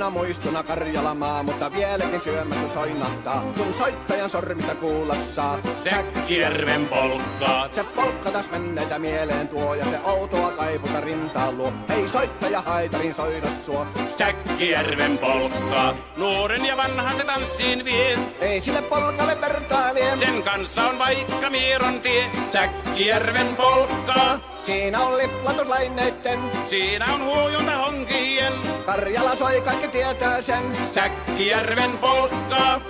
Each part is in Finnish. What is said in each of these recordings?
kauniina muistona Karjalamaa, mutta vieläkin syömässä soinahtaa, kun soittajan sormista kuulla saa. Säkkijärven polkkaa. Se polkka taas menneitä mieleen tuo, ja se outoa kaiputa rintaan luo. Ei soittaja haitarin soida suo. Säkkijärven polkkaa. Nuoren ja vanhan se tanssiin vie. Ei sille polkalle vertailie. Sen kanssa on vaikka Mieron tie. Säkkijärven polkkaa. Siinä on liplatuslaineitten. Siinä on huojunta honkien. Karjala soi, kaikki tietää sen. Säkkijärven polkkaa.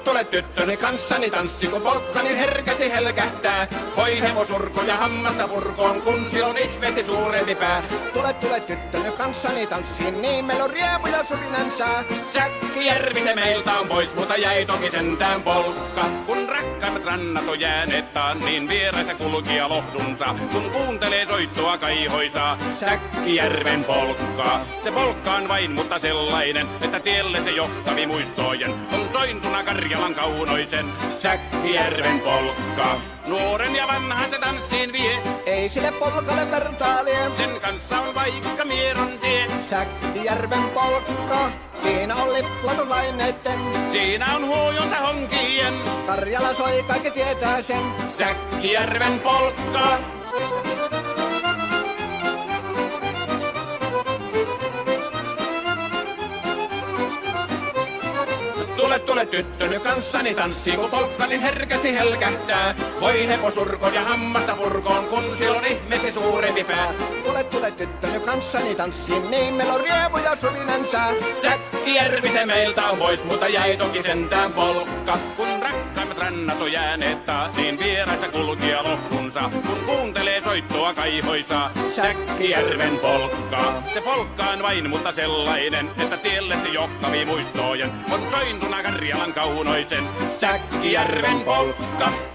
Tule tyttöni kanssani tanssi, kun polkkani herkäsi helkähtää. Hoi hevosurko ja hammasta purkoon, kun si on ihmeesi suurempi pää. Tule tyttöni kanssani tanssiin, niin meillä on riemuja suvinansa. Säkkijärvi se meiltä on pois, mutta jäi toki sentään polkka. Kun rakkaimmat rannat on jääneet taan, niin vieressä kulkija lohdunsa. Kun kuuntelee soittoa kaihoisaa, Säkkijärven polkkaa. Se polkka on vain, mutta sellainen, että tielle se johtavi muistojen on sointuna Karjalan kaunoisen. Säkkijärven polkka. Nuoren ja vanhan se tanssiin vie. Ei sille polkalle vertailie. Sen kanssa on vaikka Mieron tie. Säkkijärven polkka. Siinä on liplatuslaineitten. Siinä on huojunta honkien. Karjala soi, kaikki tietää sen. Säkkijärven polkka. Tule tyttöny kanssani tanssi, kun polkkani herkäsi helkähtää. Voi hevosurko ja hammasta purkoon, kun si on ihmeesi suurempi pää. Tule tyttöny kanssani tanssi, niin meillä on riemuja suvinansa. Säkkijärvi se meiltä on pois, mutta jäi toki sentään polkka. Kun rakkaimmat rannat on jääneet taas, niin vieraissa kulkija lohdunsa. Kun kuuntelee soittoa kaihoisaa, Säkkijärven polkkaa. Se polkka on vain, mutta sellainen, että tielle se johtavi muistojen on sointuna Karjalan kaunoisen. Säkkijärven polkka.